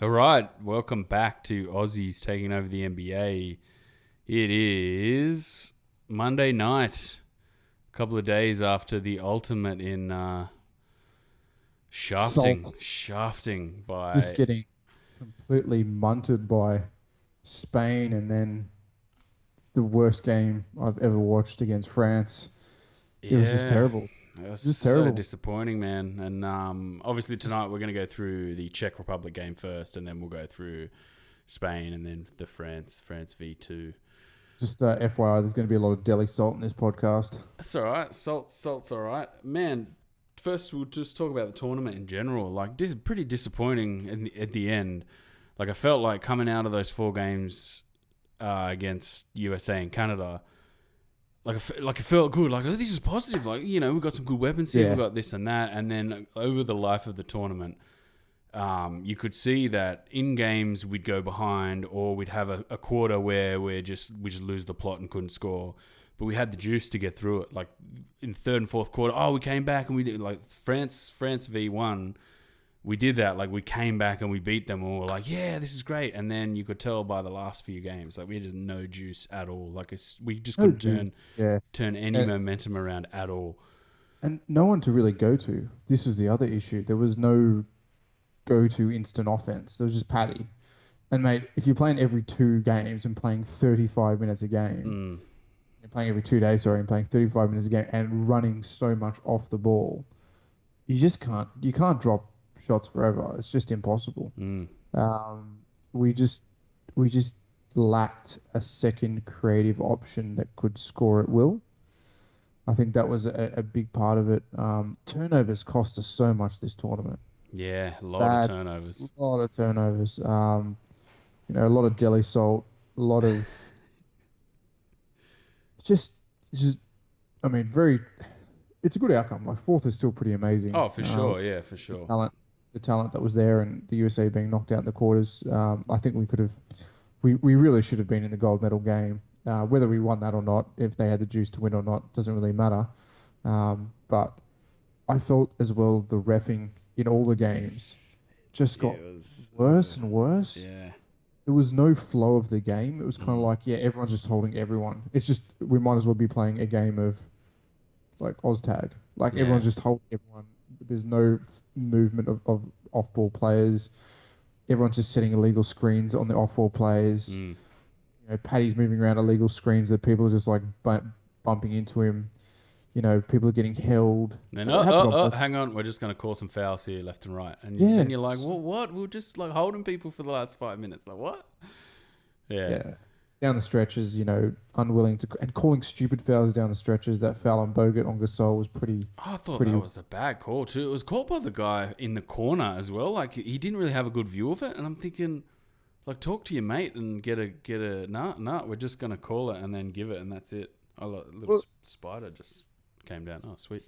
All right, welcome back to Aussies taking over the NBA. It is Monday night, a couple of days after the ultimate in Salt shafting just by getting completely munted by Spain, and then the worst game I've ever watched against France. It was just yeah. terrible. That's Just so terrible. disappointing, man. And obviously It's just tonight we're going to go through the Czech Republic game first, and then we'll go through Spain, and then the France v2. just FYI, there's going to be a lot of deli salt in this podcast. That's all right. Salt's all right, man. First, we'll just talk about the tournament in general. Like, this is pretty disappointing at the end. Like, I felt like coming out of those four games against USA and Canada, like it felt good. Like, oh, this is positive. Like, we've got some good weapons here. We've Yeah, got this and that. And then over the life of the tournament, you could see that in games we'd go behind, or we'd have a quarter where we just lose the plot and couldn't score. But we had the juice to get through it. Like in third and fourth quarter, we came back and we did like France v1. We did that. Like we came back and we beat them, and we were like, yeah, this is great. And then you could tell by the last few games, like we had just no juice at all. Like we just no couldn't juice. Yeah, turn any and momentum around at all. no one to really go to. This was the other issue. There was no go-to instant offense. There was just Paddy. And mate, if you're playing every two games and playing 35 minutes a game, Mm, you're playing every 2 days, sorry, and playing 35 minutes a game and running so much off the ball, you can't drop shots forever. It's just impossible. mm. Um, we just we just lacked a second creative option that could score at will. I think that was a big part of it. Turnovers cost us so much this tournament. Yeah, a lot of Bad, turnovers. lot of turnovers. A lot of deli salt, a lot of just just. I mean, very. It's a good outcome. Like fourth is still pretty amazing. Oh, for sure. Yeah, for The sure. talent, the talent that was there, and the USA being knocked out in the quarters. I think we could have. We really should have been in the gold medal game. Whether we won that or not, if they had the juice to win or not, doesn't really matter. But I felt as well the reffing in all the games just got It was. worse and worse. Yeah. There was no flow of the game. It was kind of Mm. like, yeah, everyone's just holding everyone. It's just we might as well be playing a game of like Oztag. Like Yeah. everyone's just holding everyone. There's no movement of off-ball players. Everyone's just setting illegal screens on the off-ball players. Mm. Paddy's moving around illegal screens that people are just like bumping into him. People are getting held. Then It happened on both. hang on, we're just gonna call some fouls here, left and right, and Yeah, then you're like, well, what? We're just like holding people for the last 5 minutes. Like what? Yeah. yeah. Down the stretches, unwilling to and calling stupid fouls down the stretches. That foul on Bogut on Gasol was I thought pretty. that was a bad call too. It was called by the guy in the corner as well. Like he didn't really have a good view of it, and I'm thinking, like, talk to your mate and get a nah. We're just gonna call it and then give it, and that's it. A little Well, spider just came down. Oh, sweet.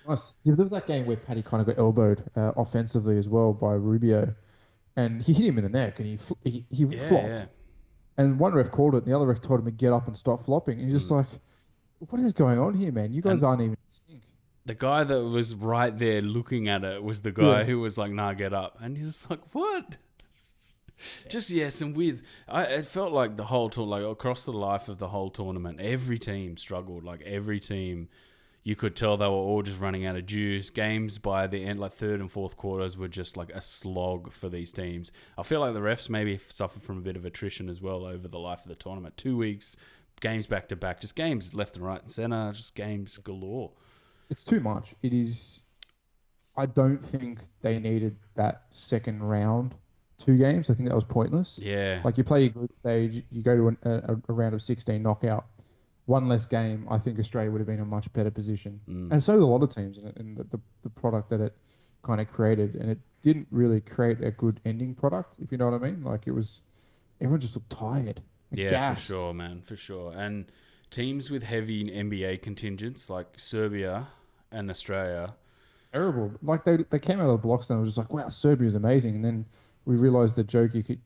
nice. Yeah, there was that game where Paddy kind of got elbowed offensively as well by Rubio, and he hit him in the neck, and he Yeah, flopped. yeah. And one ref called it, and the other ref told him to get up and stop flopping. And he's just Mm. like, what is going on here, man? You guys And aren't even in sync. the guy that was right there looking at it was the Yeah. guy who was like, "Nah, get up," and he's like, "What?" Just some weird. It felt like the whole tour, like across the life of the whole tournament, every team struggled. Like every team, you could tell they were all just running out of juice. Games by the end, like third and fourth quarters, were just like a slog for these teams. I feel like the refs maybe suffered from a bit of attrition as well over the life of the tournament. 2 weeks, games back to back, just games left and right and center, just games galore. It's too much. It is. I don't think they needed that second round, 2 games. I think that was pointless. Yeah, Like you play your group stage, you go to a round of 16 knockout. One less game, I think Australia would have been in a much better position. mm. And so did a lot of teams in the product that it kind of created. And it didn't really create a good ending product, if you know what I mean. Like everyone just looked tired and Yeah, for gassed. sure, man, for sure. And teams with heavy NBA contingents like Serbia and Australia. Terrible. Like they came out of the blocks and it was just like, wow, Serbia's amazing. And then we realized that Jokic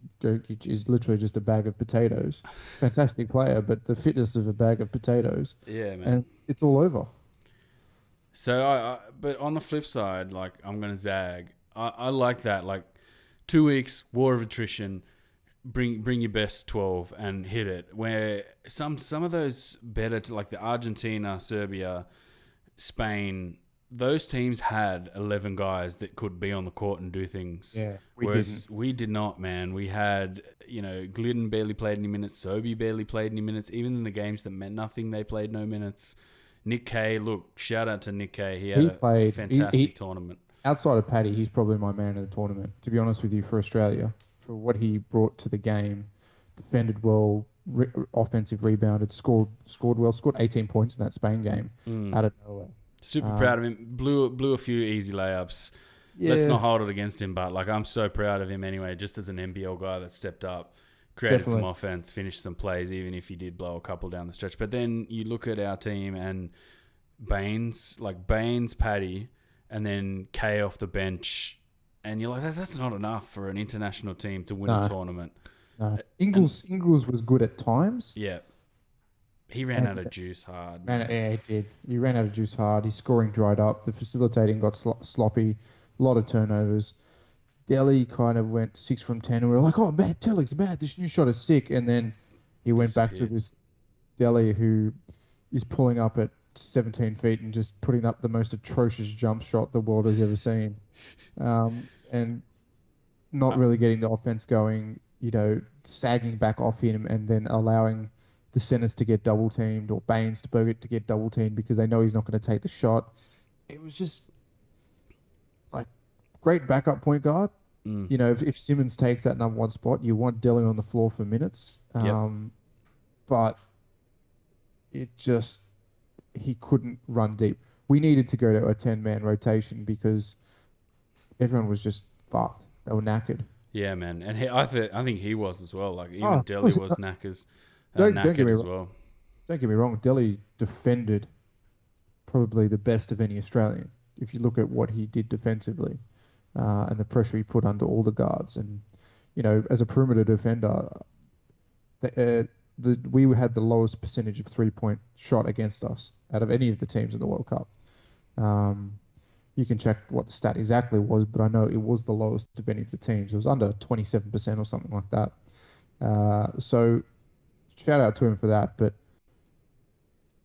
is literally just a bag of potatoes. Fantastic player, but the fitness of a bag of potatoes. Yeah, man. And it's all over. So but on the flip side, like I'm gonna zag. I like that. Like 2 weeks, war of attrition. Bring your best 12 and hit it. Where some of those better, like the Argentina, Serbia, Spain, those teams had 11 guys that could be on the court and do things. Yeah, we did not, man. We had, Glidden barely played any minutes. Sobey barely played any minutes. Even in the games that meant nothing, they played no minutes. Nick Kay, look, shout out to Nick Kay. He had a fantastic tournament. Outside of Paddy, he's probably my man of the tournament, to be honest with you, for Australia. For what he brought to the game, defended well, offensive rebounded, scored well, scored 18 points in that Spain game out of nowhere. Super proud of him. Blew a few easy layups. Yeah. Let's not hold it against him, but I'm so proud of him anyway, just as an NBL guy that stepped up, created some offense, finished some plays, even if he did blow a couple down the stretch. But then you look at our team and Baynes, Paddy, and then Kay off the bench, and you're like, that's not enough for an international team to win a tournament. No. Ingles was good at times. Yeah. He ran out of juice hard. Yeah, he did. He ran out of juice hard. His scoring dried up. The facilitating got sloppy. A lot of turnovers. Delhi kind of went 6 from 10. And we were like, oh, man, Delhi's bad. This new shot is sick. And then he went back to this Delhi who is pulling up at 17 feet and just putting up the most atrocious jump shot the world has ever seen. And not really getting the offense going, sagging back off him and then allowing the centers to get double teamed or Baynes to get double teamed because they know he's not going to take the shot. It was just like great backup point guard. If Simmons takes that number 1 spot, you want Delhi on the floor for minutes. But he couldn't run deep. We needed to go to a 10-man rotation because everyone was just fucked. They were knackered. Yeah, man. And I think he was as well. Like, even Delhi was knackers. Don't get me wrong. Don't get me wrong. Delhi defended probably the best of any Australian. If you look at what he did defensively and the pressure he put under all the guards, and as a perimeter defender, we had the lowest percentage of 3-point shot against us out of any of the teams in the World Cup. You can check what the stat exactly was, but I know it was the lowest of any of the teams. It was under 27% or something like that. So shout out to him for that. But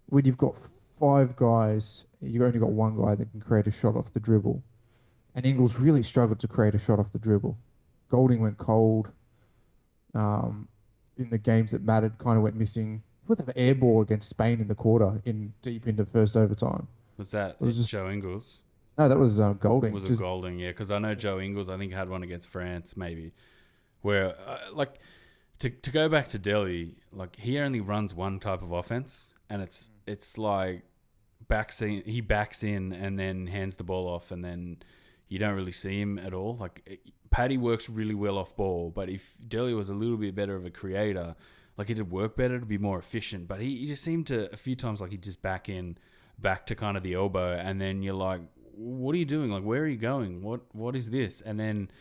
when you've got 5 guys, you've only got 1 guy that can create a shot off the dribble. And Ingles really struggled to create a shot off the dribble. Golding went cold. In the games that mattered, kind of went missing. What the air ball against Spain in the quarter, deep into first overtime. Was that Joe Ingles? No, that was Golding. Was it Golding? Yeah, because I know Joe Ingles, I think, had one against France, maybe. Where, to go back to Delhi, he only runs one type of offense, and it's like he backs in and then hands the ball off, and then you don't really see him at all. Paddy works really well off ball, but if Delhi was a little bit better of a creator, it'd work better to be more efficient. But he just seemed to, a few times, he'd just back to kind of the elbow, and then you're like, what are you doing? Where are you going? What is this? And then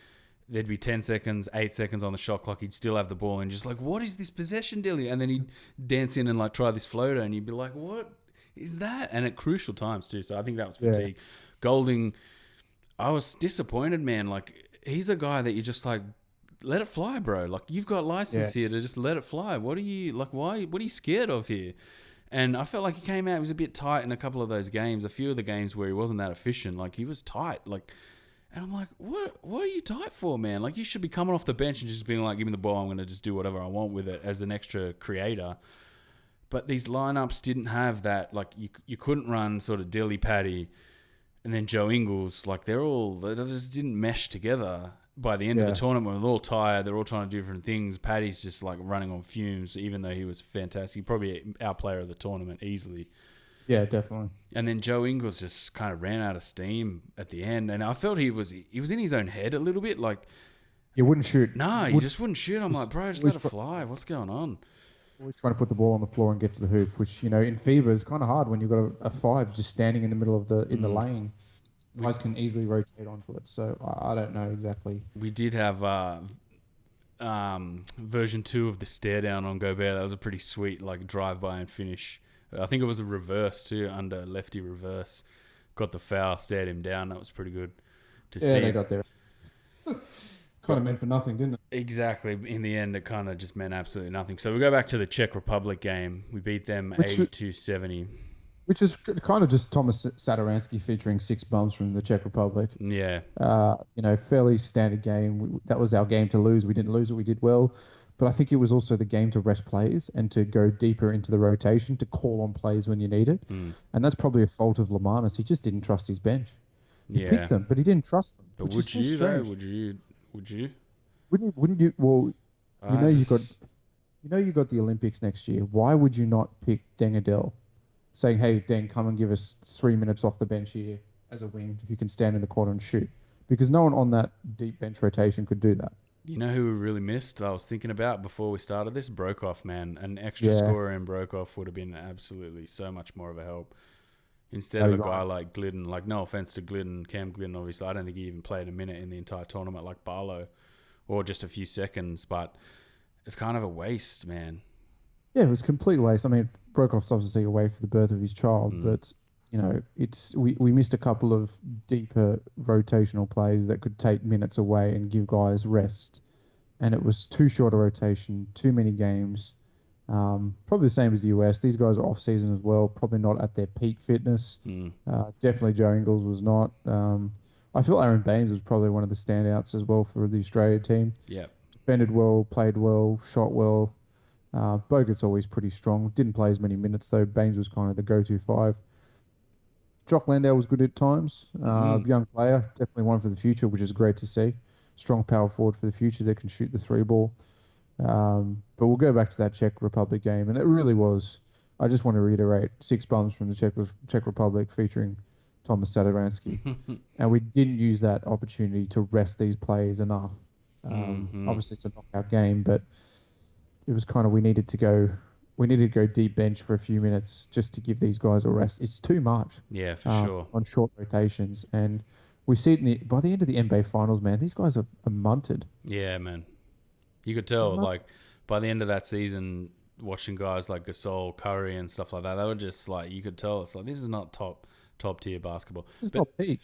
there'd be 10 seconds, 8 seconds on the shot clock. He'd still have the ball and just what is this possession, Delhi? And then he'd dance in and try this floater, and you'd be like, what is that? And at crucial times too. So I think that was fatigue. Yeah. Golding, I was disappointed, man. He's a guy that you just let it fly, bro. You've got license here to just let it fly. What are you why? What are you scared of here? And I felt like he came out, he was a bit tight in a couple of those games. A few of the games where he wasn't that efficient, he was tight. And I'm like, what are you tight for, man? You should be coming off the bench and just being like, give me the ball, I'm going to just do whatever I want with it as an extra creator. But these lineups didn't have that. You couldn't run sort of Dilly Paddy and then Joe Ingles. They just didn't mesh together. By the end of the tournament, they're all tired. They're all trying to do different things. Paddy's just running on fumes, even though he was fantastic. Probably our player of the tournament easily. Yeah, definitely. And then Joe Ingles just kind of ran out of steam at the end, and I felt he was in his own head a little bit. He wouldn't shoot. No, he just wouldn't shoot. I'm like, bro, just let it fly. What's going on? Always trying to put the ball on the floor and get to the hoop, which in FIBA is kind of hard when you've got a 5 just standing in the middle of the lane. Guys can easily rotate onto it, so I don't know exactly. We did have version 2 of the stare down on Gobert. That was a pretty sweet drive by and finish. I think it was a reverse too, under lefty reverse. Got the foul, stared him down. That was pretty good to see. Yeah, they got there. Kind of meant for nothing, didn't it? Exactly. In the end, it kind of just meant absolutely nothing. So we go back to the Czech Republic game. We beat them 82-70. Which is kind of just Thomas Satoransky featuring 6 bums from the Czech Republic. Yeah. Fairly standard game. That was our game to lose. We didn't lose it. We did well. But I think it was also the game to rest players and to go deeper into the rotation, to call on plays when you need it. And that's probably a fault of Lamanis. He just didn't trust his bench. He picked them, but he didn't trust them. But would you, though? Would you? Wouldn't you? Well, you got the Olympics next year. Why would you not pick Deng Adel? Saying, hey, Deng, come and give us 3 minutes off the bench here as a wing who can stand in the corner and shoot. Because no one on that deep bench rotation could do that. You know who we really missed? I was thinking about before we started this? Brokoff, man. An extra scorer in Brokoff would have been absolutely so much more of a help. Instead of a guy like Glidden. Like, no offense to Glidden, Cam Glidden, obviously. I don't think he even played a minute in the entire tournament like Barlow. Or just a few seconds. But it's kind of a waste, man. Yeah, it was a complete waste. I mean, Brokoff's obviously away for the birth of his child, but we missed a couple of deeper rotational plays that could take minutes away and give guys rest. And it was too short a rotation, too many games. Probably the same as the US. These guys are off season as well, probably not at their peak fitness. Definitely Joe Ingles was not. I feel Aron Baynes was probably one of the standouts as well for the Australia team. Yeah. Defended well, played well, shot well. Bogut's always pretty strong. Didn't play as many minutes, though. Baynes was kind of the go-to 5. Jock Landau was good at times. Young player, definitely one for the future, which is great to see. Strong power forward for the future that can shoot the 3 ball. But we'll go back to that Czech Republic game, and it really was, I just want to reiterate, 6 bums from the Czech Republic featuring Thomas Satoransky. And we didn't use that opportunity to rest these players enough. Obviously, it's a knockout game, but it was kind of we needed to go deep bench for a few minutes just to give these guys a rest. It's too much. Yeah, for sure. On short rotations. And we see it by the end of the NBA finals, man, these guys are munted. Yeah, man. You could tell, like, by the end of that season, watching guys like Gasol, Curry, and stuff like that, they were just like, you could tell it's like, this is not top tier basketball. This is not peak.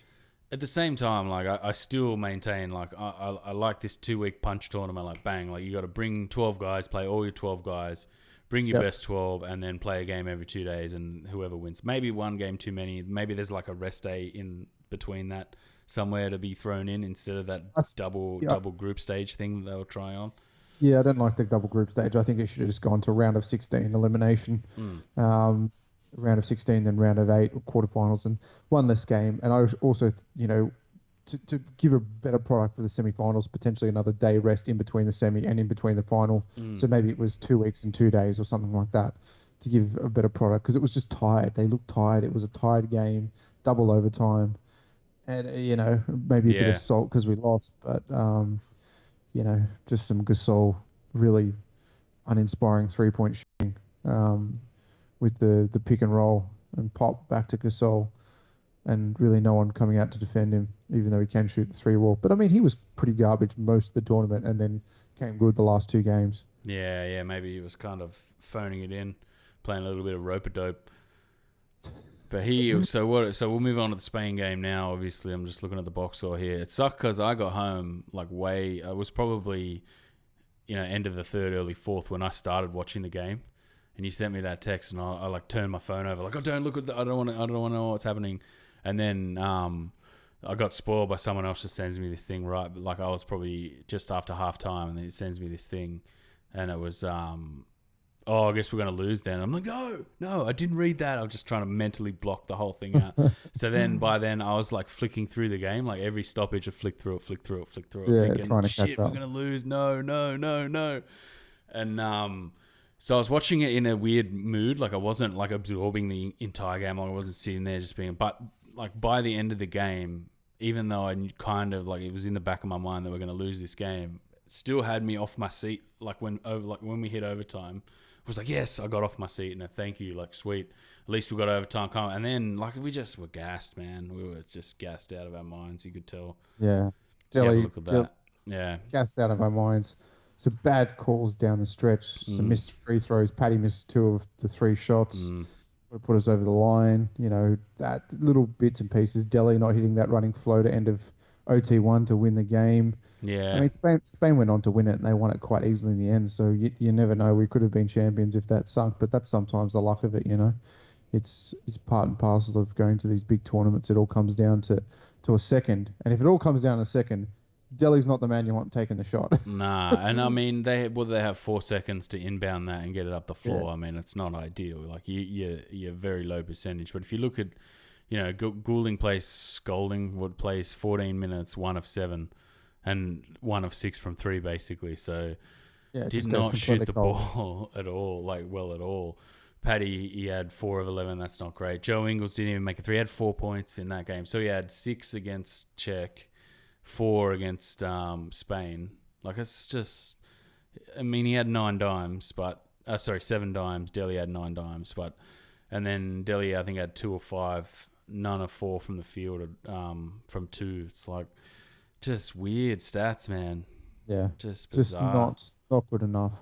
At the same time, like, I still maintain, like, I like this 2-week punch tournament, like, bang, like, you got to bring 12 guys, play all your 12 guys, bring your best 12, and then play a game every 2 days, and whoever wins. Maybe one game too many. Maybe there's, like, a rest day in between that somewhere to be thrown in instead of that double group stage thing that they were trying on. Yeah, I don't like the double group stage. I think it should have just gone to round of 16 elimination. Round of 16, then round of 8, quarterfinals, and one less game. And I also, to give a better product for the semi-finals, potentially another day rest in between the semi and in between the final. So maybe it was 2 weeks and 2 days or something like that to give a better product, because it was just tired. They looked tired. It was a tired game, double overtime, and maybe a bit of salt because we lost, but just some Gasol really uninspiring 3-point shooting. With the pick and roll and pop back to Gasol, and really no one coming out to defend him, even though he can shoot the 3 ball. But I mean, he was pretty garbage most of the tournament, and then came good the last 2 games. Yeah, maybe he was kind of phoning it in, playing a little bit of rope-a-dope. But so we'll move on to the Spain game now. Obviously, I'm just looking at the box score here. It sucked because I got home I was probably end of the 3rd, early 4th when I started watching the game. And you sent me that text, and I like turned my phone over, like, oh, don't look at that. I don't want to know what's happening. And then I got spoiled by someone else just sends me this thing, right? But like, I was probably just after halftime, and then it sends me this thing, and it was, I guess we're gonna lose then. I'm like, no, I didn't read that. I was just trying to mentally block the whole thing out. So then by then I was like flicking through the game, like every stoppage, I flick through it. Yeah, thinking, trying to shit, catch up. We're gonna lose. No. And so I was watching it in a weird mood. Like, I wasn't like absorbing the entire game. Like, I wasn't sitting there just being, but like by the end of the game, even though I kind of like, it was in the back of my mind that we're going to lose this game, it still had me off my seat. Like when we hit overtime, I was like, yes, I got off my seat, and a thank you, like, sweet. At least we got overtime. And then like, we just were gassed, man. We were just gassed out of our minds. You could tell. Yeah. Look at that. Yeah. Gassed out of our minds. So bad calls down the stretch, some missed free throws. Paddy missed 2 of the 3 shots. Would have put us over the line. That little bits and pieces. Delhi not hitting that running flow to end of OT1 to win the game. I Yeah. mean, Spain went on to win it, and they won it quite easily in the end. So you never know. We could have been champions if that sunk, but that's sometimes the luck of it, you know. It's part and parcel of going to these big tournaments. It all comes down to a second, and if it all comes down to a second, Delhi's not the man you want taking the shot. Nah, and I mean they have 4 seconds to inbound that and get it up the floor. Yeah. I mean it's not ideal. Like you're very low percentage. But if you look at, Goulding plays 14 minutes, 1 of 7, and 1 of 6 from 3 basically. So Yeah, it did just goes not shoot completely the cold. ball at all, at all. Paddy, he had 4 of 11. That's not great. Joe Ingles didn't even make a 3. He had 4 points in that game. So he had 6 against Czech, 4 against Spain. Like, it's just... I mean, he had 9 dimes, but... 7 dimes. Delhi had 9 dimes, but... And then Delhi, I think, had 2 or 5. None of 4 from the field, from 2. It's like... Just weird stats, man. Yeah, Just just bizarre. not good enough.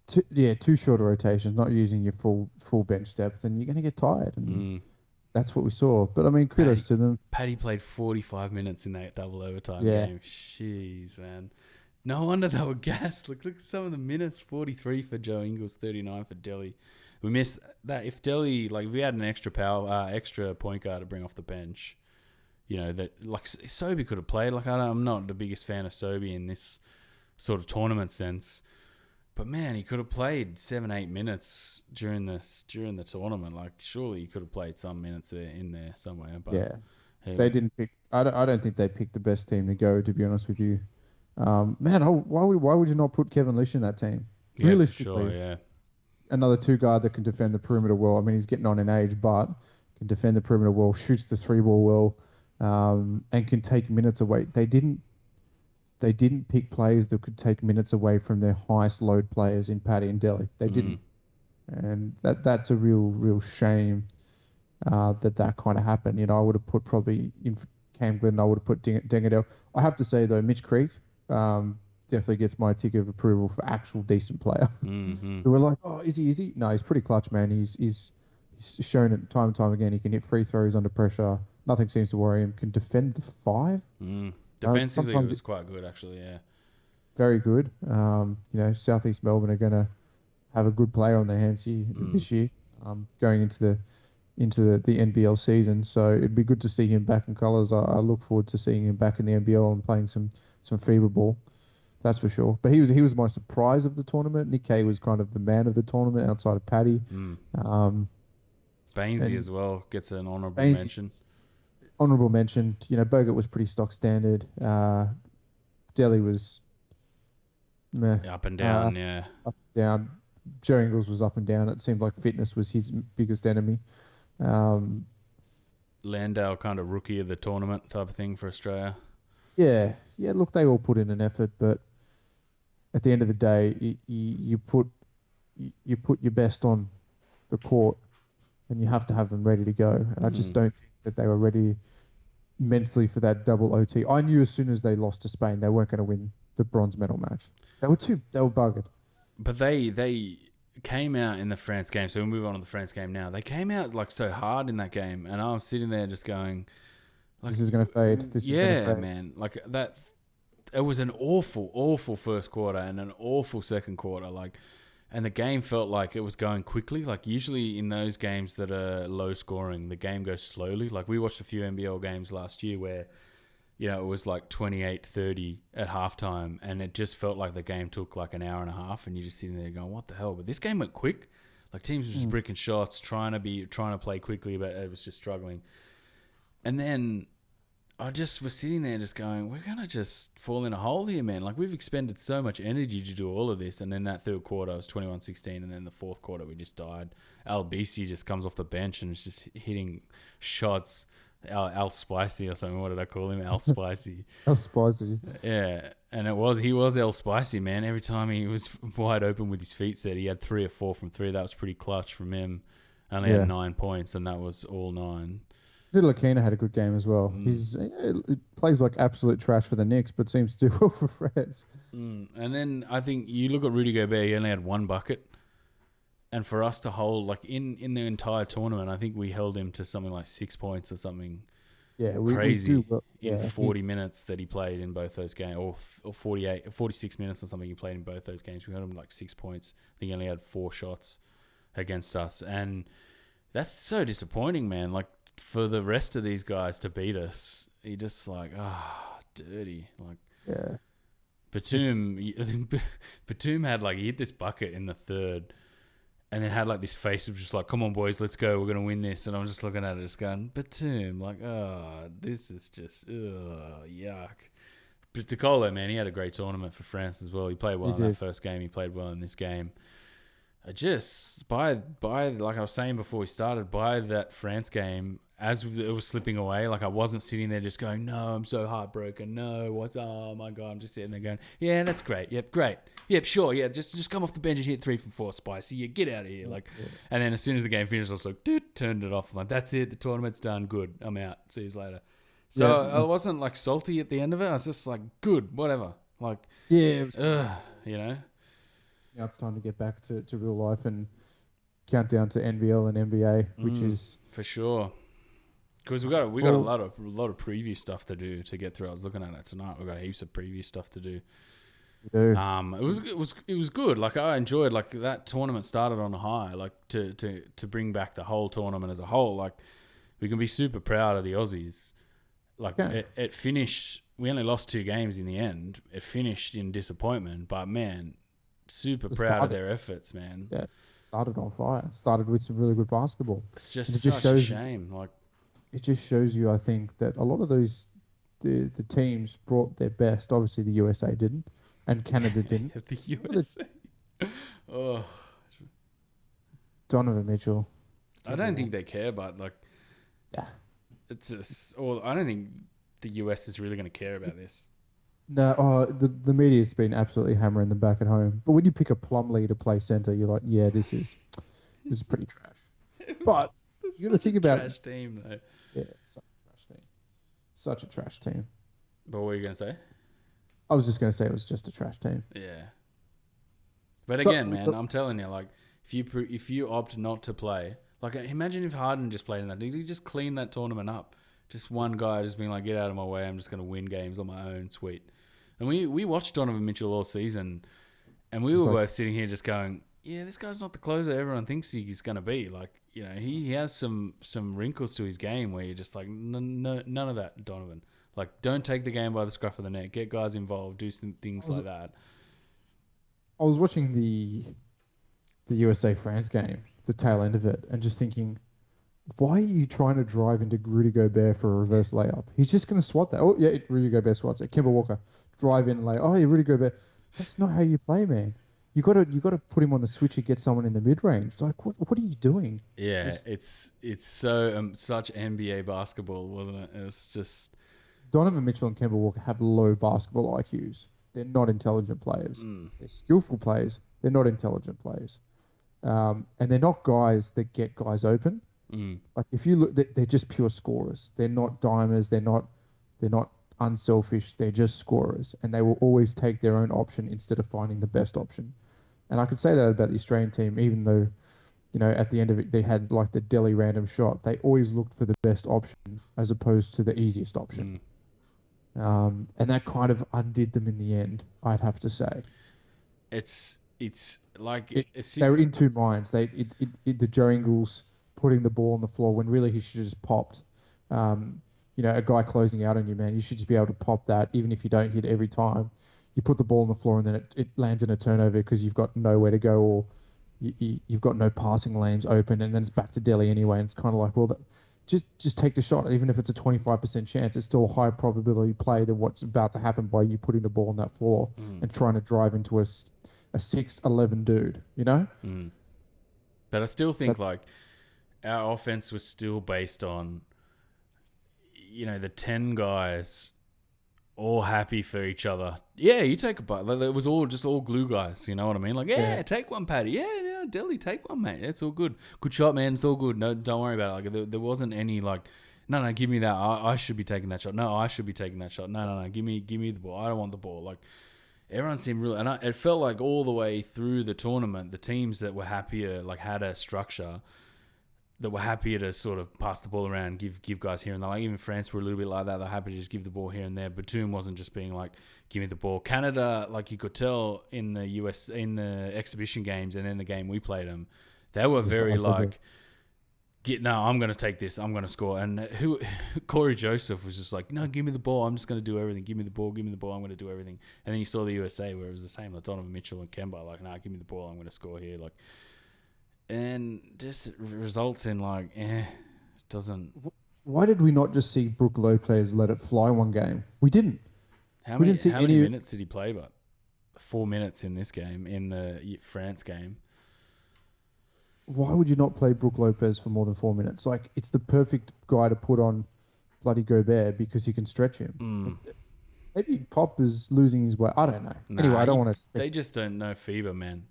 Two shorter rotations, not using your full bench depth, and you're going to get tired, and that's what we saw. But I mean, kudos to them. Paddy played 45 minutes in that double overtime Yeah. game. Jeez, man. No wonder they were gassed. Look at some of the minutes. 43 for Joe Ingles, 39 for Delhi. We missed that. If Delhi, if we had an extra point guard to bring off the bench, Sobey could have played. I'm not the biggest fan of Sobey in this sort of tournament sense. But man, he could have played 7-8 minutes during the tournament. Surely he could have played some minutes in there somewhere. But Yeah, they didn't pick. I don't think they picked the best team to go. To be honest with you, man, why would you not put Kevin Lish in that team? Yeah, Realistically, for sure, yeah. another 2 guard that can defend the perimeter well. I mean, he's getting on in age, but can defend the perimeter well, shoots the 3-ball well, and can take minutes away. They didn't pick players that could take minutes away from their highest load players in Paddy and Delhi. They didn't, and that's a real shame that kind of happened. I would have put probably in Cam Glenn. I would have put Dingadell. I have to say though, Mitch Creek definitely gets my ticket of approval for actual decent player. Mm-hmm. Who were like, oh, is he? No, he's pretty clutch, man. He's shown it time and time again. He can hit free throws under pressure. Nothing seems to worry him. Can defend the 5. Defensively, it sometimes was quite good, actually, yeah. Very good. Southeast Melbourne are going to have a good player on their hands this year, going into the NBL season. So it'd be good to see him back in colours. I look forward to seeing him back in the NBL and playing some FIBA ball. That's for sure. But he was my surprise of the tournament. Nick Kay was kind of the man of the tournament outside of Paddy. Bainesy as well gets an honourable Bainesy, mention. Honourable mention. Bogut was pretty stock standard. Delhi was meh. Up and down, yeah. Up and down. Joe Ingles was up and down. It seemed like fitness was his biggest enemy. Landale kind of rookie of the tournament type of thing for Australia. Yeah. Look, they all put in an effort, but at the end of the day, you put your best on the court, and you have to have them ready to go. And I just don't think that they were ready mentally for that double OT. I knew as soon as they lost to Spain, they weren't going to win the bronze medal match. They were buggered. But they came out in the France game, so we'll move on to the France game now. They came out so hard in that game, and I was sitting there just going, this is going to fade. This is going to fade. Man. That, it was an awful first quarter and an awful second quarter. And the game felt like it was going quickly. Usually in those games that are low scoring, the game goes slowly. We watched a few NBL games last year where, it was 28-30 at halftime, and it just felt like the game took an hour and a half, and you're just sitting there going, what the hell? But this game went quick. Teams were just bricking shots, trying to play quickly, but it was just struggling. And then I just was sitting there just going, we're going to just fall in a hole here, man. We've expended so much energy to do all of this. And then that third quarter was 21-16. And then the fourth quarter, we just died. Albisi just comes off the bench and is just hitting shots. Al Spicy or something. What did I call him? Al Spicy. Al Spicy. Yeah. And he was El Spicy, man. Every time he was wide open with his feet set, he had 3 or 4 from 3. That was pretty clutch from him. Only had 9 points, and that was all 9. Little Aquina had a good game as well. He plays like absolute trash for the Knicks, but seems to do well for Freds. And then I think you look at Rudy Gobert, he only had 1 bucket. And for us to hold, in the entire tournament, I think we held him to something like 6 points or something. Yeah, we Crazy do. Well, in yeah, 40 minutes that he played in both those games, or 48, 46 minutes or something he played in both those games. We got him like 6 points. I think he only had 4 shots against us. And that's so disappointing, man. Like, for the rest of these guys to beat us, he just like, dirty. Like, yeah. Batum had like, he hit this bucket in the third and then had like this face of just like, come on boys, let's go, we're going to win this. And I'm just looking at it just going, Batum, like, this is just, yuck. But Ticolo, man, he had a great tournament for France as well. He played well in that first game. He played well in this game. I just, by like I was saying before we started, by that France game, as it was slipping away, like I wasn't sitting there just going, no, I'm so heartbroken. No, oh my God. I'm just sitting there going, yeah, that's great. Yep, great. Yep, sure. Yeah, just come off the bench and hit 3 from 4, Spicy. Yeah, get out of here. Like, and then as soon as the game finished, I was like, dude, turned it off. I'm like, that's it. The tournament's done. Good. I'm out. See you later. So I wasn't like salty at the end of it. I was just like, good, whatever. Like, yeah, you know. Now it's time to get back to real life and count down to NBL and NBA, which is for sure. Because we got a lot of preview stuff to do to get through. I was looking at it tonight. We got heaps of preview stuff to do. We do. It was good. Like I enjoyed. Like that tournament started on a high. Like to bring back the whole tournament as a whole. Like we can be super proud of the Aussies. Like it finished. We only lost 2 games in the end. It finished in disappointment. But man, super proud of their efforts, man. Yeah, started on fire. Started with some really good basketball. It's just such a shame. Like, it just shows you, I think, that a lot of those the teams brought their best. Obviously, the USA didn't, and Canada didn't. The USA. Donovan Mitchell. I don't think they care, but like, yeah, I don't think the US is really going to care about this. No, the media's been absolutely hammering them back at home. But when you pick a Plumlee to play center, you're like, yeah, this is pretty trash. But you got to think about trash team though. Yeah, such a trash team. Such a trash team. But what were you going to say? I was just going to say it was just a trash team. Yeah. But again, man, I'm telling you, like, if you opt not to play, like, imagine if Harden just played in that. He just cleaned that tournament up. Just one guy just being like, get out of my way. I'm just going to win games on my own. Sweet. And we watched Donovan Mitchell all season, and we were both sitting here just going, yeah, this guy's not the closer everyone thinks he's going to be. Like, you know, he has some wrinkles to his game where you're just like, none of that, Donovan. Like, don't take the game by the scruff of the neck. Get guys involved. Do some things like that. I was watching the USA-France game, the tail end of it, and just thinking, why are you trying to drive into Rudy Gobert for a reverse layup? He's just going to swat that. Oh, yeah, Rudy Gobert swats it. Kemba Walker, drive in and lay. Oh, yeah, Rudy Gobert. That's not how you play, man. You got to put him on the switch and get someone in the mid range. Like, what are you doing? Yeah, it's so such NBA basketball, wasn't it? It was just Donovan Mitchell and Kemba Walker have low basketball IQs. They're not intelligent players. They're skillful players. They're not intelligent players, and they're not guys that get guys open. Like if you look, they're just pure scorers. They're not dimers. They're not unselfish. They're just scorers, and they will always take their own option instead of finding the best option. And I could say that about the Australian team, even though, you know, at the end of it, they had like the Delhi random shot. They always looked for the best option as opposed to the easiest option. And that kind of undid them in the end, I'd have to say. It's like they were in two minds. The Joe Ingles putting the ball on the floor when really he should have just popped. You know, a guy closing out on you, man, you should just be able to pop that, even if you don't hit every time. You put the ball on the floor and then it lands in a turnover because you've got nowhere to go, or you've got no passing lanes open, and then it's back to Delhi anyway. And it's kind of like, well, just take the shot. Even if it's a 25% chance, it's still a high probability play than what's about to happen by you putting the ball on that floor and trying to drive into a 6'11" dude, you know? But I still think like our offense was still based on, you know, the 10 guys all happy for each other. Yeah, you take a bite. Like, it was all glue guys. You know what I mean? Like, yeah, take one, Paddy. Yeah, Delhi, take one, mate. It's all good. Good shot, man. It's all good. No, don't worry about it. Like, there wasn't any like, no, give me that. I should be taking that shot. No, I should be taking that shot. No, give me the ball. I don't want the ball. Like, everyone seemed really, and it felt like all the way through the tournament, the teams that were happier, like, had a structure. that were happier to sort of pass the ball around, give guys here and there. Like even France were a little bit like that. They're happy to just give the ball here and there. Batum wasn't just being like, give me the ball. Canada, like you could tell in the US, in the exhibition games and then the game we played them, they were very like, I'm going to take this. I'm going to score. And Corey Joseph was just like, no, give me the ball. I'm just going to do everything. Give me the ball. Give me the ball. I'm going to do everything. And then you saw the USA where it was the same. Like Donovan Mitchell and Kemba, like, nah, give me the ball. I'm going to score here. Like, and just results in like, doesn't. Why did we not just see Brook Lopez let it fly one game? We didn't. How many minutes did he play? But 4 minutes in this game, in the France game. Why would you not play Brook Lopez for more than 4 minutes? Like, it's the perfect guy to put on bloody Gobert because he can stretch him. Maybe Pop is losing his way. I don't know. Nah, anyway, I don't want to... They just don't know FIBA, man.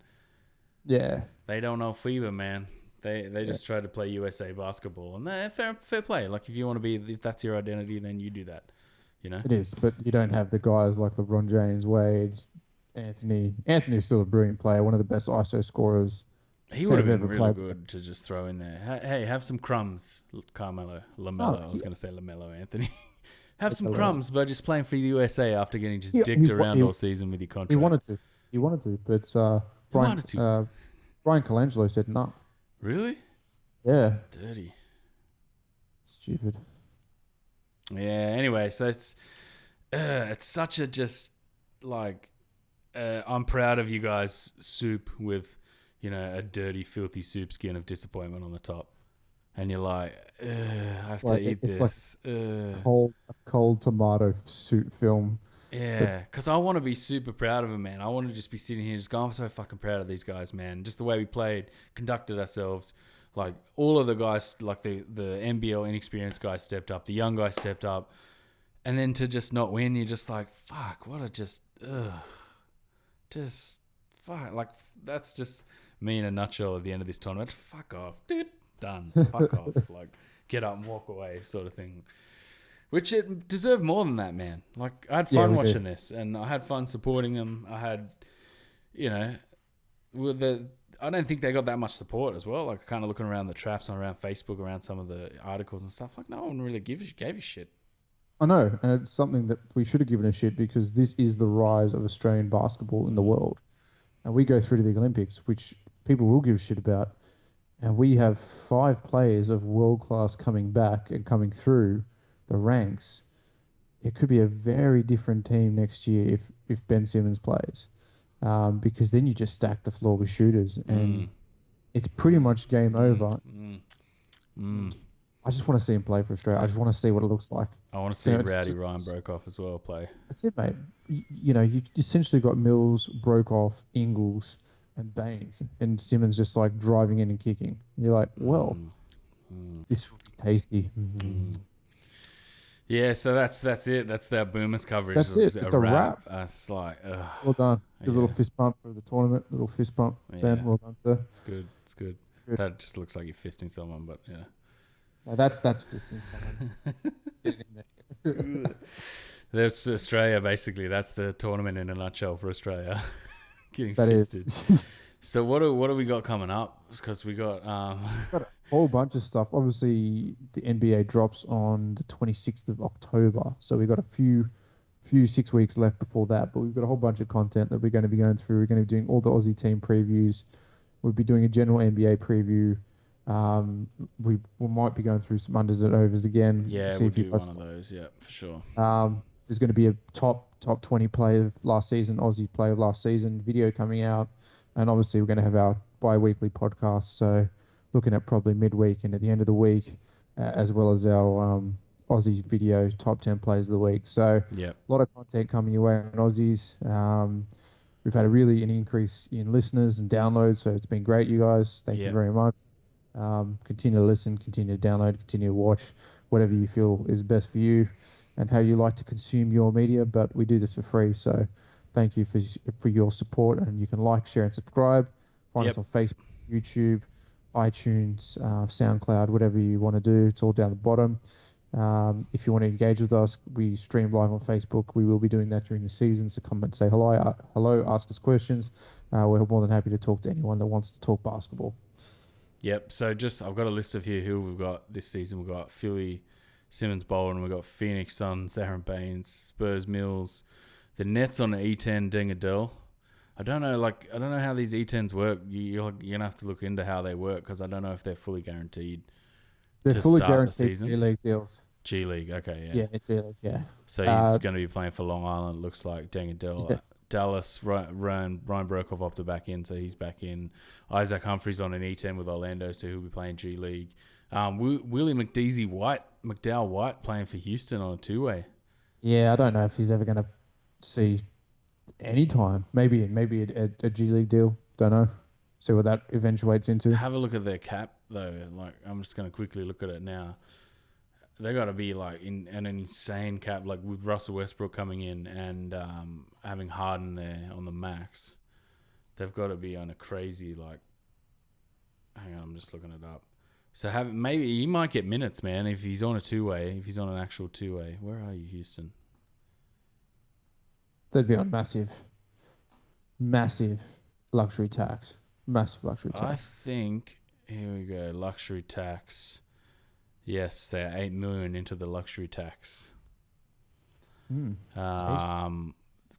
Yeah. They don't know FIBA, man. They just try to play USA basketball. And fair play. Like, if that's your identity, then you do that. You know? It is, but you don't have the guys like LeBron James, Wade, Anthony. Anthony's still a brilliant player, one of the best ISO scorers. He would have been really good to just throw in there. Hey, have some crumbs, LaMelo. I was going to say LaMelo, Anthony. Have some crumbs by just playing for the USA after getting just dicked around all season with your contract. He wanted to, but Brian Colangelo said no. Really? Yeah. Dirty. Stupid. Yeah. Anyway, so it's such a just like I'm proud of you guys. Soup with a dirty, filthy soup skin of disappointment on the top, and you're like, I have to eat this. Like a cold tomato soup film. Yeah, because I want to be super proud of him, man. I want to just be sitting here just going, I'm so fucking proud of these guys, man. Just the way we played, conducted ourselves. Like, all of the guys, like the NBL inexperienced guys stepped up. The young guys stepped up. And then to just not win, you're just like, fuck, what a just, just, fuck. Like, that's just me in a nutshell at the end of this tournament. Fuck off, dude. Done. Fuck off. Like, get up and walk away sort of thing. Which it deserved more than that, man. Like, I had fun watching this, and I had fun supporting them. I had, I don't think they got that much support as well. Like, kind of looking around the traps and around Facebook, around some of the articles and stuff. Like, no one really gave a shit. I know, and it's something that we should have given a shit because this is the rise of Australian basketball in the world. And we go through to the Olympics, which people will give a shit about. And we have 5 players of world class coming back and coming through the ranks. It could be a very different team next year if Ben Simmons plays, because then you just stack the floor with shooters and it's pretty much game over. I just want to see him play for Australia. I just want to see what it looks like. I want to see Rowdy Ryan Broekhoff as well play. That's it, mate. You essentially got Mills, Broekhoff, Ingles, and Baynes, and Simmons just like driving in and kicking. You're like, well, this will be tasty. Yeah, so that's it. That's our Boomers coverage. That's it. It's a wrap. It's like, well done. Give a little fist bump for the tournament. Little fist bump. Ben, well done, sir. It's good. That just looks like you're fisting someone, but yeah. No, that's fisting someone. Get in there. There's Australia, basically. That's the tournament in a nutshell for Australia. Getting that fisted. Is. So what do we got coming up? Because we got got a whole bunch of stuff. Obviously, the NBA drops on the 26th of October, so we've got a few 6 weeks left before that. But we've got a whole bunch of content that we're going to be going through. We're going to be doing all the Aussie team previews. We'll be doing a general NBA preview. We might be going through some unders and overs again. Yeah, we'll do one of those. Yeah, for sure. There's going to be a top 20 play of last season, Aussie play of last season video coming out. And obviously, we're going to have our bi-weekly podcast. So looking at probably midweek and at the end of the week, as well as our Aussie video top 10 plays of the week. So a lot of content coming your way on Aussies. We've had an increase in listeners and downloads. So it's been great, you guys. Thank you very much. Continue to listen, continue to download, continue to watch, whatever you feel is best for you and how you like to consume your media. But we do this for free. So thank you for your support, and you can like, share, and subscribe. Find us on Facebook, YouTube, iTunes, SoundCloud, whatever you want to do. It's all down the bottom. If you want to engage with us, we stream live on Facebook. We will be doing that during the season. So come and say hello, ask us questions. We're more than happy to talk to anyone that wants to talk basketball. Yep. So I've got a list of here who we've got this season. We've got Philly, Simmons, Bolden. We've got Phoenix Suns, Aron Baynes, Spurs, Mills. The Nets on the E10, Deng Adele. I don't know how these E10s work. You're gonna have to look into how they work because I don't know if they're fully guaranteed. They're to fully start the guaranteed season. G-League deals. G League, okay, Yeah, it's G-League, yeah. So he's going to be playing for Long Island. It looks like Deng Adele. Yeah. Dallas, Ryan Broekhoff opted back in, so he's back in. Isaac Humphries on an E10 with Orlando, so he'll be playing G League. Willie McDowell White playing for Houston on a two-way. Yeah, I don't know if he's ever going to see any time. Maybe a G-League deal. Don't know. See what that eventuates into. Have a look at their cap, though. Like, I'm just going to quickly look at it now. They got to be like in an insane cap, like with Russell Westbrook coming in and having Harden there on the max. They've got to be on a crazy like. Hang on, I'm just looking it up. So maybe he might get minutes, man, if he's on a two-way. If he's on an actual two-way, where are you, Houston? They'd be on massive luxury tax. Massive luxury tax. I think here we go, luxury tax. Yes, they're $8 million into the luxury tax.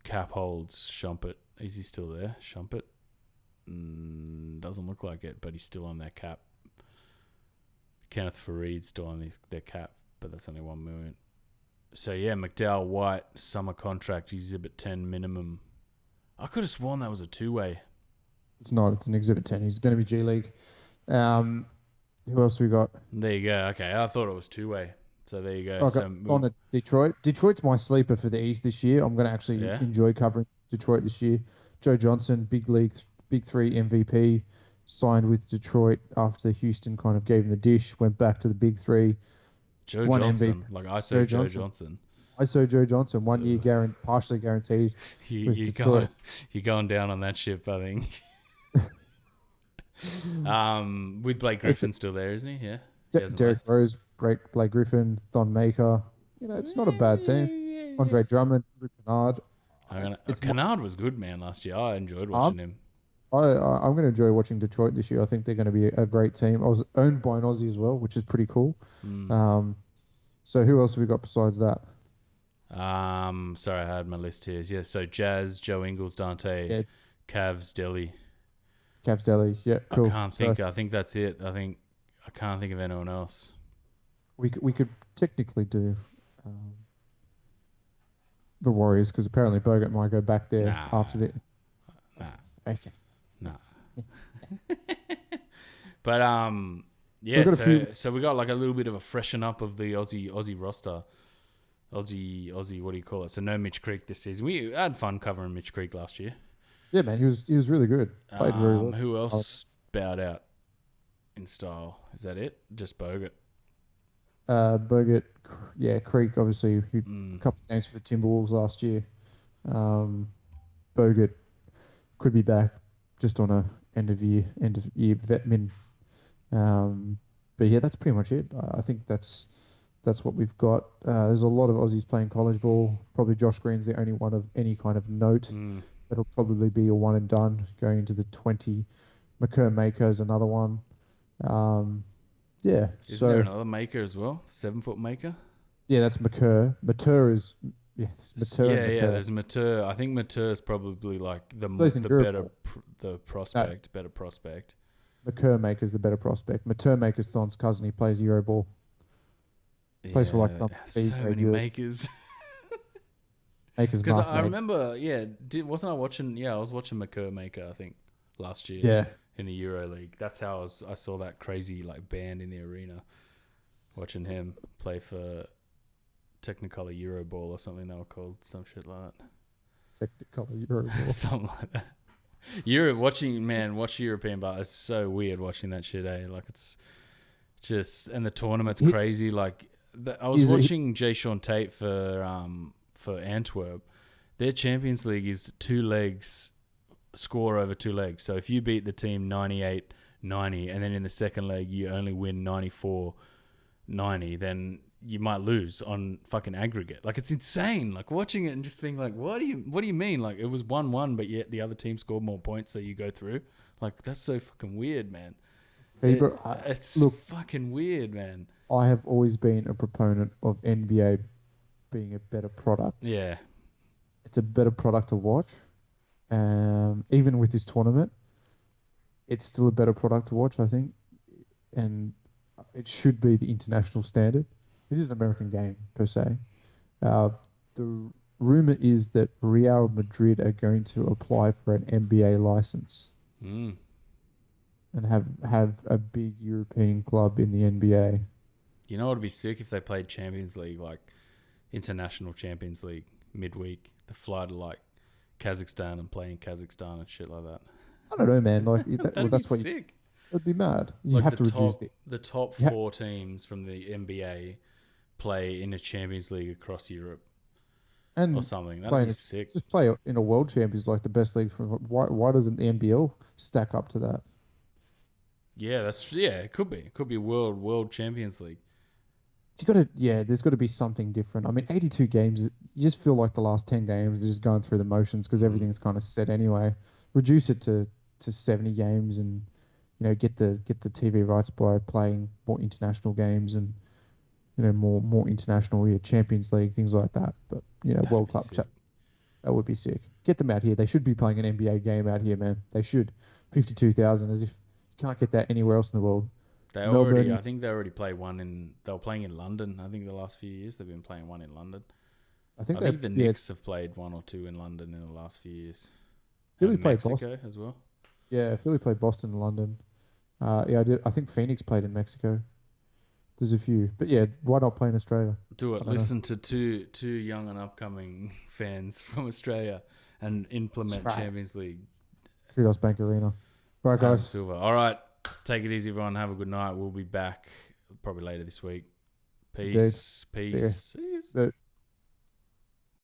Cap holds Shumpert. Is he still there? Shumpert? Doesn't look like it, but he's still on their cap. Kenneth Farid's still on their cap, but that's only $1 million. So yeah, McDowell White summer contract, Exhibit 10 minimum. I could have sworn that was a two-way. It's not. It's an Exhibit 10. He's going to be G League. Who else we got? There you go. Okay, I thought it was two-way. So there you go. On to Detroit. Detroit's my sleeper for the East this year. I'm going to actually enjoy covering Detroit this year. Joe Johnson, Big Three MVP, signed with Detroit after Houston kind of gave him the dish, went back to the Big Three. Joe Johnson, MVP. Like ISO Joe Johnson. ISO Joe Johnson, 1 year partially guaranteed. You're going down on that ship, I think. With Blake Griffin still there, isn't he? Yeah. Derrick Rose, Blake Griffin, Thon Maker. It's not a bad team. Andre Drummond, Luke Kennard. Kennard was good, man, last year. I enjoyed watching him. I'm going to enjoy watching Detroit this year. I think they're going to be a great team. I was owned by an Aussie as well, which is pretty cool. So who else have we got besides that? Sorry, I had my list here. Yeah, so Jazz, Joe Ingles, Dante, Cavs, Delhi. Cavs, Delhi. Yeah, cool. I think that's it. I can't think of anyone else. We could technically do the Warriors because apparently Bogut might go back there after the. Okay. Nah. But yeah. So we got like a little bit of a freshen up of the Aussie roster. Aussie. What do you call it? So no Mitch Creek this season. We had fun covering Mitch Creek last year. Yeah, man, he was really good. Played very well. Who else bowed out in style? Is that it? Just Bogut. Bogut, Creek obviously a couple of games for the Timberwolves last year. Bogut could be back just on a end of year vet min. But yeah, that's pretty much it. I think that's what we've got. There's a lot of Aussies playing college ball. Probably Josh Green's the only one of any kind of note. That'll probably be a one and done going into the 20. McCurr Maker is another one. Isn't there another Maker as well? 7-foot Maker? Yeah, that's McCurr. Matur is Matur. There's Matur. I think Matur is probably like the better prospect. McCurr Maker's the better prospect. Matur Maker's Thon's cousin. He plays Euroball. Plays for like some. So many Makers. Because I remember, wasn't I watching? Yeah, I was watching McCurr Maker, I think, last year. Yeah. In the Euro League. That's how I saw that crazy like band in the arena. Watching him play for Technicolor Euroball or something they were called. Some shit like that. Technicolor Euroball. Something like that. Watch European ball. It's so weird watching that shit, eh? Like it's just, and the tournament's crazy. Like I was watching Jay Sean Tate for Antwerp. Their Champions League is 2 legs, score over 2 legs. So if you beat the team 98-90 and then in the second leg you only win 94-90, then you might lose on fucking aggregate. Like it's insane. Like watching it and just being like, what do you mean? Like it was 1-1, but yet the other team scored more points, so you go through. Like that's so fucking weird, man. FIBA. It's Look, fucking weird, man. I have always been a proponent of NBA being a better product. Yeah. It's a better product to watch. Even with this tournament, it's still a better product to watch, I think. And it should be the international standard. This is an American game, per se. The rumor is that Real Madrid are going to apply for an NBA license Mm. and have a big European club in the NBA. You know what would be sick if they played Champions League, like international Champions League midweek? The fly to like Kazakhstan and play in Kazakhstan and shit like that. I don't know, man. Like That'd that's be what sick. it'd be mad. You Like have to reduce the top Yeah. 4 teams from the NBA play in a Champions League across Europe and or something. That'd playing be it. sick. Just play in a World Champions like the best league. Why doesn't the NBL stack up to that? Yeah, it could be. It could be World Champions League. There's got to be something different. I mean, 82 games, you just feel like the last 10 games are just going through the motions because everything's kind of set anyway. Reduce it to 70 games and, get the TV rights by playing more international games and, more international Champions League, things like that. But, That'd World be Cup, sick. that would be sick. Get them out here. They should be playing an NBA game out here, man. They should. 52,000, as if you can't get that anywhere else in the world. I think they already played one they were playing in London. I think the last few years they've been playing one in London. I think the Knicks have played 1 or 2 in London in the last few years. Philly And played Mexico Boston as well. Yeah, Philly played Boston and London. I think Phoenix played in Mexico. There's a few. But yeah, why not play in Australia? Do it. Listen to two young and upcoming fans from Australia and implement That's right. Champions League. Kudos Bank Arena. All right, guys. Silver. All right. Take it easy, everyone. Have a good night. We'll be back probably later this week. Peace. Indeed. Peace. Yeah.